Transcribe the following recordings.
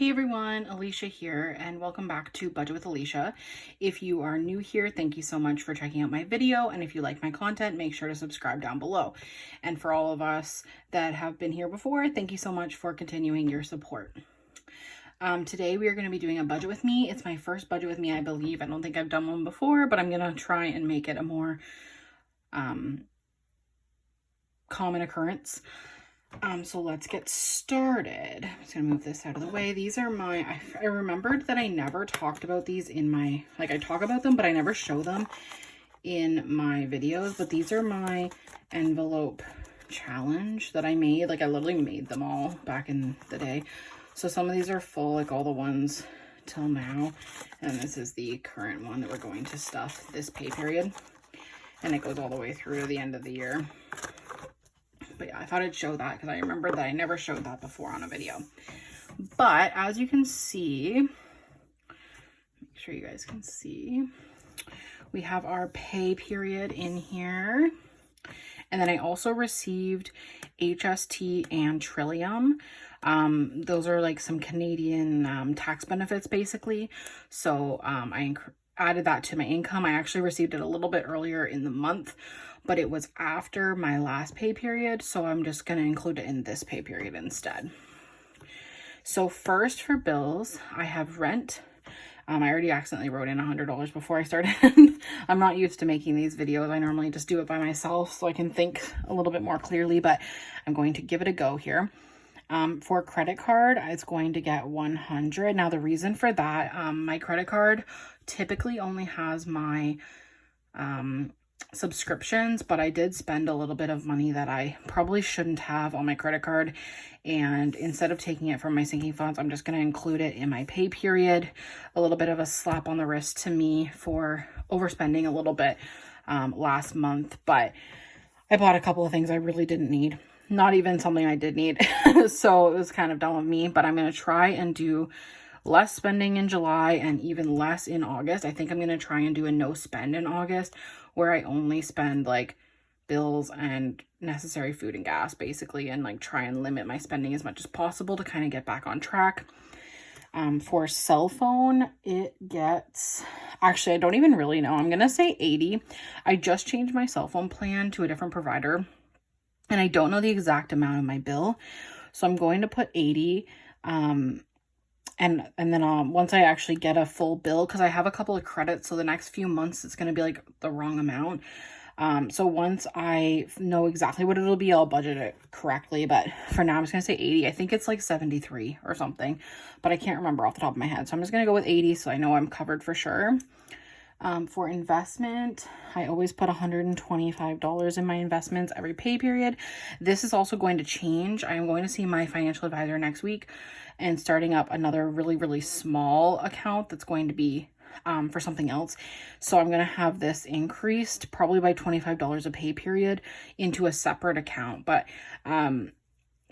Hey everyone, Alicia here, and welcome back to Budget with Alicia. If you are new here, thank you so much for checking out my video, and if you like my content, make sure to subscribe down below. And for all of us that have been here before, thank you so much for continuing your support. Today we are going to be doing a budget with me. It's my first budget with me, I believe. I don't think I've done one before, but I'm going to try and make it a more common occurrence. So let's get started. I'm just gonna move this out of the way. These are my, I remembered that I never talked about these in my, like I talk about them, but I never show them in my videos. But these are my envelope challenge that I made. Like I literally made them all back in the day. So some of these are full, like all the ones till now. And this is the current one that we're going to stuff this pay period. And it goes all the way through to the end of the year. But yeah, I thought I'd show that because I remembered that I never showed that before on a video. But as you can see, make sure you guys can see, we have our pay period in here. And then I also received HST and Trillium. Those are like some Canadian tax benefits basically. So I added that to my income. I actually received it a little bit earlier in the month, but it was after my last pay period, so I'm just going to include it in this pay period instead. So first for bills, I have rent. I already accidentally wrote in $100 before I started. I'm not used to making these videos. I normally just do it by myself so I can think a little bit more clearly, but I'm going to give it a go here. For credit card, it's going to get $100. Now the reason for that, my credit card typically only has my subscriptions, but I did spend a little bit of money that I probably shouldn't have on my credit card, and instead of taking it from my sinking funds, I'm just going to include it in my pay period. A little bit of a slap on the wrist to me for overspending a little bit last month, but I bought a couple of things I really didn't need. Not even something I did need. So it was kind of dumb of me, but I'm going to try and do less spending in July and even less in August. I think I'm going to try and do a no spend in August where I only spend like bills and necessary food and gas basically, and like try and limit my spending as much as possible to kind of get back on track. For cell phone, it gets, actually, I don't even really know. I'm going to say 80. I just changed my cell phone plan to a different provider, and I don't know the exact amount of my bill. So I'm going to put 80. And then once I actually get a full bill, because I have a couple of credits, so the next few months it's going to be like the wrong amount. So once I know exactly what it'll be, I'll budget it correctly. But for now, I'm just going to say 80. I think it's like 73 or something, but I can't remember off the top of my head. So I'm just going to go with 80 so I know I'm covered for sure. For investment, I always put $125 in my investments every pay period. This is also going to change. I am going to see my financial advisor next week and starting up another really, really small account that's going to be for something else. So I'm going to have this increased probably by $25 a pay period into a separate account. But so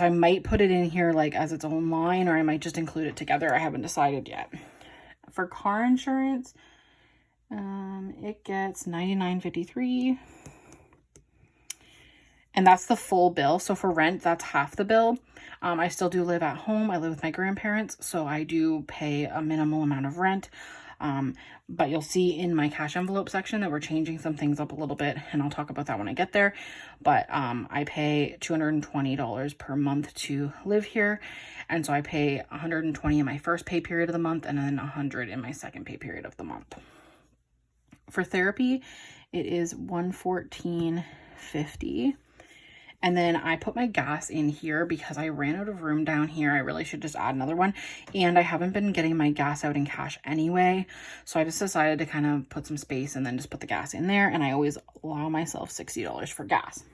I might put it in here like as its own line, or I might just include it together. I haven't decided yet. For car insurance, it gets $99.53, and that's the full bill. So for rent, that's half the bill. I still do live at home. I live with my grandparents, so I do pay a minimal amount of rent. But you'll see in my cash envelope section that we're changing some things up a little bit, and I'll talk about that when I get there. But I pay $220 per month to live here, and so I pay $120 in my first pay period of the month, and then $100 in my second pay period of the month. For therapy, it is $114.50. And then I put my gas in here because I ran out of room down here. I really should just add another one. And I haven't been getting my gas out in cash anyway. So I just decided to kind of put some space and then just put the gas in there. And I always allow myself $60 for gas.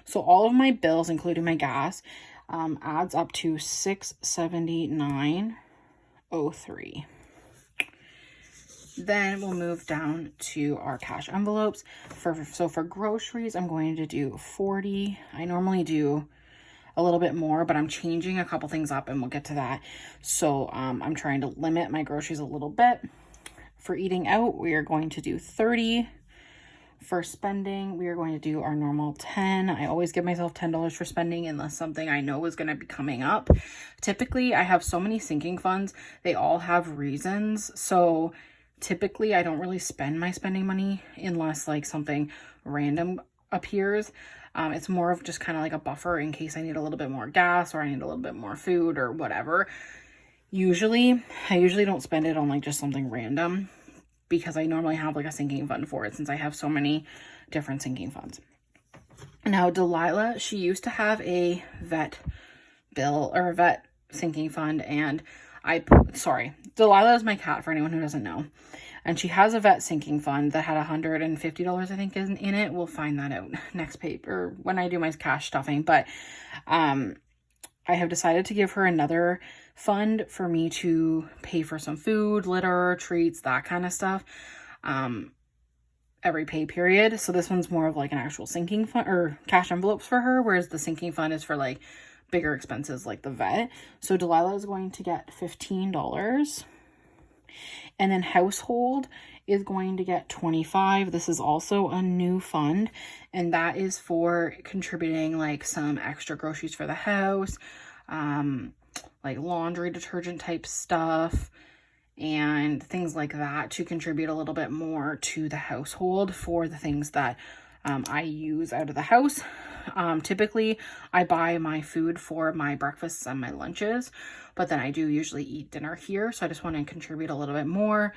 So all of my bills, including my gas, adds up to $679.03. Then we'll move down to our cash envelopes. So for groceries, I'm going to do 40. I normally do a little bit more, but I'm changing a couple things up and we'll get to that. So I'm trying to limit my groceries a little bit. For eating out, we are going to do 30. For spending, we are going to do our normal 10. I always give myself $10 for spending unless something I know is going to be coming up. Typically, I have so many sinking funds. They all have reasons. So typically, I don't really spend my spending money unless like something random appears. It's more of just kind of like a buffer in case I need a little bit more gas or I need a little bit more food or whatever. I usually don't spend it on like just something random, because I normally have like a sinking fund for it since I have so many different sinking funds. Now, Delilah, she used to have a vet bill or a vet sinking fund, and Delilah is my cat for anyone who doesn't know. And she has a vet sinking fund that had $150, I think, in it. We'll find that out next paper when I do my cash stuffing. But I have decided to give her another fund for me to pay for some food, litter, treats, that kind of stuff, every pay period. So this one's more of like an actual sinking fund or cash envelopes for her, whereas the sinking fund is for like bigger expenses like the vet. So Delilah is going to get $15. And then household is going to get $25. This is also a new fund, and that is for contributing like some extra groceries for the house, like laundry detergent type stuff and things like that, to contribute a little bit more to the household for the things that I use out of the house. Typically I buy my food for my breakfasts and my lunches, but then I do usually eat dinner here. So I just want to contribute a little bit more,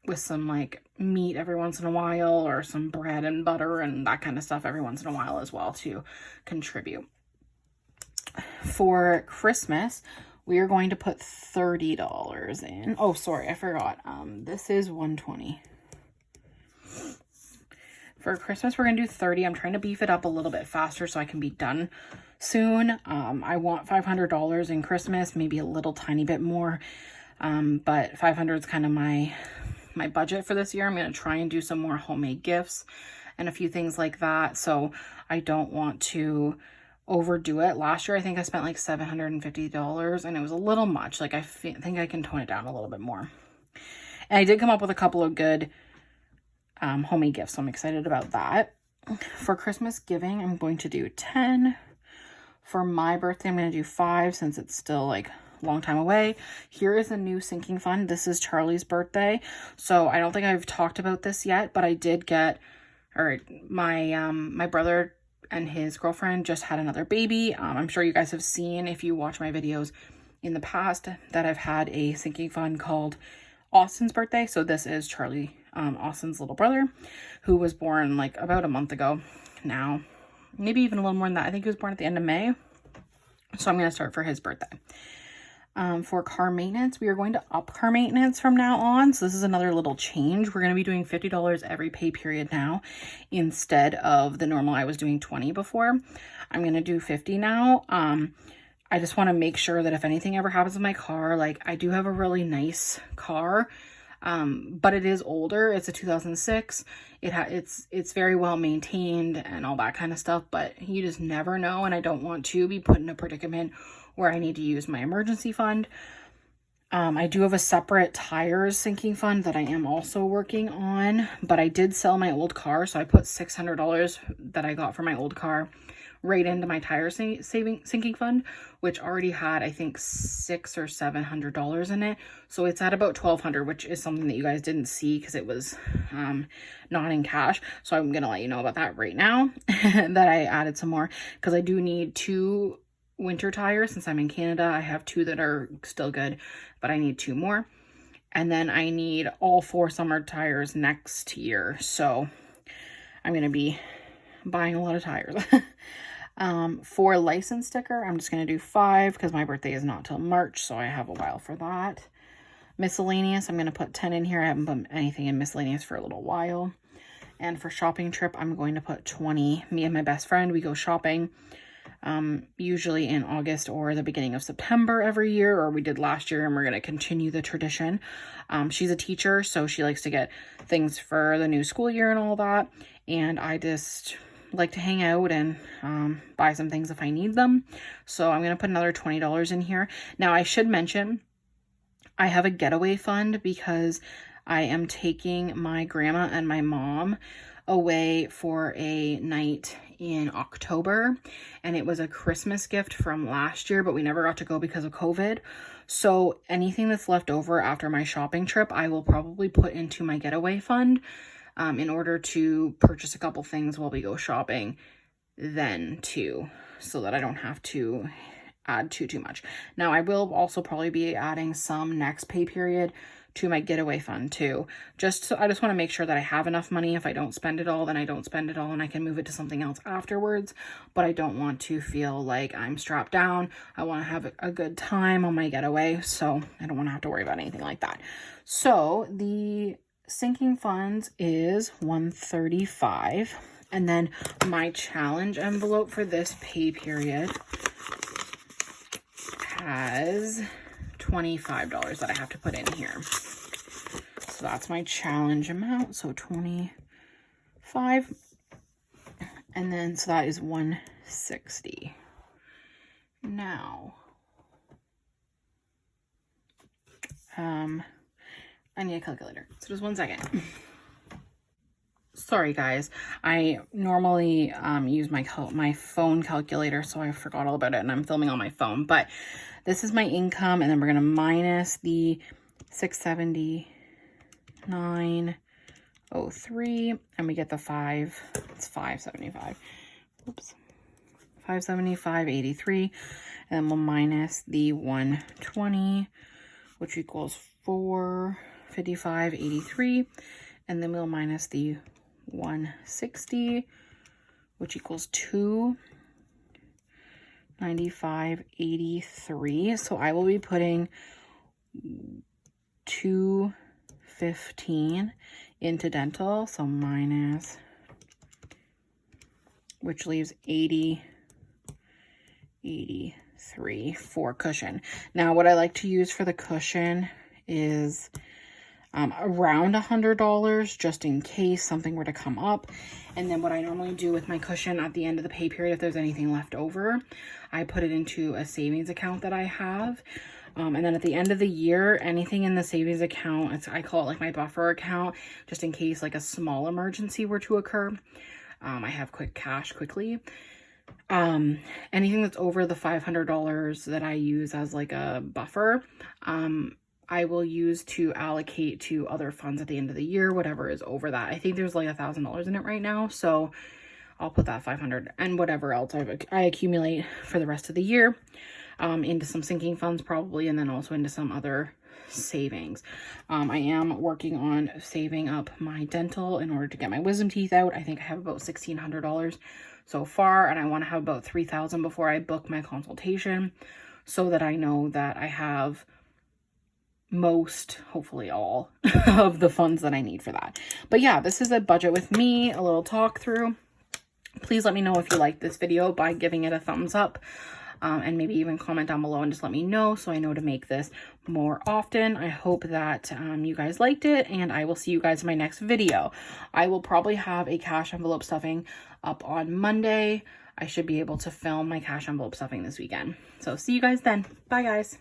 with some like meat every once in a while, or some bread and butter and that kind of stuff every once in a while as well to contribute. For Christmas, we are going to put $30 in. Oh, sorry, I forgot. This is $120. For Christmas, we're going to do $30. I'm trying to beef it up a little bit faster so I can be done soon. I want $500 in Christmas, maybe a little tiny bit more. But $500 is kind of my budget for this year. I'm going to try and do some more homemade gifts and a few things like that. So I don't want to overdo it. Last year, I think I spent like $750 and it was a little much. Like I think I can tone it down a little bit more. And I did come up with a couple of good homemade gifts, so I'm excited about that. For Christmas giving, I'm going to do 10. For my birthday, I'm going to do 5 since it's still like a long time away. Here is a new sinking fund. This is Charlie's birthday, so I don't think I've talked about this yet, but I did get, or my brother and his girlfriend just had another baby. I'm sure you guys have seen, if you watch my videos in the past, that I've had a sinking fund called Austin's birthday. So this is Charlie, Austin's little brother, who was born like about a month ago now, maybe even a little more than that. I think he was born at the end of May. So I'm going to start for his birthday. For car maintenance, we are going to up car maintenance from now on. So this is another little change. We're going to be doing $50 every pay period now instead of the normal. I was doing 20 before. I'm going to do 50 now. I just want to make sure that if anything ever happens with my car, like I do have a really nice car, but it is older. It's a 2006. It's very well maintained and all that kind of stuff, but you just never know. And I don't want to be put in a predicament where I need to use my emergency fund. I do have a separate tires sinking fund that I am also working on, but I did sell my old car. So I put $600 that I got for my old car right into my tire sinking fund, which already had, I think, $600 or $700 in it. So it's at about $1,200, which is something that you guys didn't see because it was not in cash. So I'm going to let you know about that right now that I added some more, because I do need 2 winter tires. Since I'm in Canada, I have 2 that are still good, but I need 2 more. And then I need all 4 summer tires next year. So I'm going to be buying a lot of tires. For license sticker, I'm just going to do 5 because my birthday is not till March, so I have a while for that. Miscellaneous, I'm going to put 10 in here. I haven't put anything in miscellaneous for a little while. And for shopping trip, I'm going to put 20. Me and my best friend, we go shopping usually in August or the beginning of September every year, or we did last year, and we're going to continue the tradition. She's a teacher, so she likes to get things for the new school year and all that, and I just like to hang out and buy some things if I need them. So I'm going to put another $20 in here. Now I should mention I have a getaway fund because I am taking my grandma and my mom away for a night in October, and it was a Christmas gift from last year, but we never got to go because of COVID. So anything that's left over after my shopping trip, I will probably put into my getaway fund in order to purchase a couple things while we go shopping then too, so that I don't have to add too much. Now, I will also probably be adding some next pay period to my getaway fund too. I just want to make sure that I have enough money. If I don't spend it all, then I don't spend it all and I can move it to something else afterwards. But I don't want to feel like I'm strapped down. I want to have a good time on my getaway, so I don't want to have to worry about anything like that. So the sinking funds is $135, and then my challenge envelope for this pay period has $25 that I have to put in here. So that's my challenge amount. So 25, and then so that is 160. Now, I need a calculator. So just 1 second. Sorry guys, I normally use my phone calculator, so I forgot all about it and I'm filming on my phone. But this is my income, and then we're going to minus the $679.03, and we get the it's $575. Oops. $575.83, and then we'll minus the 120, which equals $455.83, and then we'll minus the 160, which equals $295.83. So I will be putting $215 into dental, so minus, which leaves $80.83 for cushion. Now, what I like to use for the cushion is around $100, just in case something were to come up. And then what I normally do with my cushion at the end of the pay period, if there's anything left over, I put it into a savings account that I have. And then at the end of the year, anything in the savings account, I call it like my buffer account, just in case like a small emergency were to occur. I have quick cash quickly. Anything that's over the $500 that I use as like a buffer, I will use to allocate to other funds at the end of the year, whatever is over that. I think there's like $1,000 in it right now, so I'll put that 500 and whatever else I accumulate for the rest of the year into some sinking funds probably, and then also into some other savings. I am working on saving up my dental in order to get my wisdom teeth out. I think I have about $1,600 so far, and I want to have about $3,000 before I book my consultation, so that I know that I have most, hopefully all, of the funds that I need for that. But yeah, this is a budget with me, a little talk through. Please let me know if you liked this video by giving it a thumbs up, and maybe even comment down below and just let me know so I know to make this more often. I hope that you guys liked it, and I will see you guys in my next video. I will probably have a cash envelope stuffing up on Monday. I should be able to film my cash envelope stuffing this weekend. So see you guys then. Bye guys.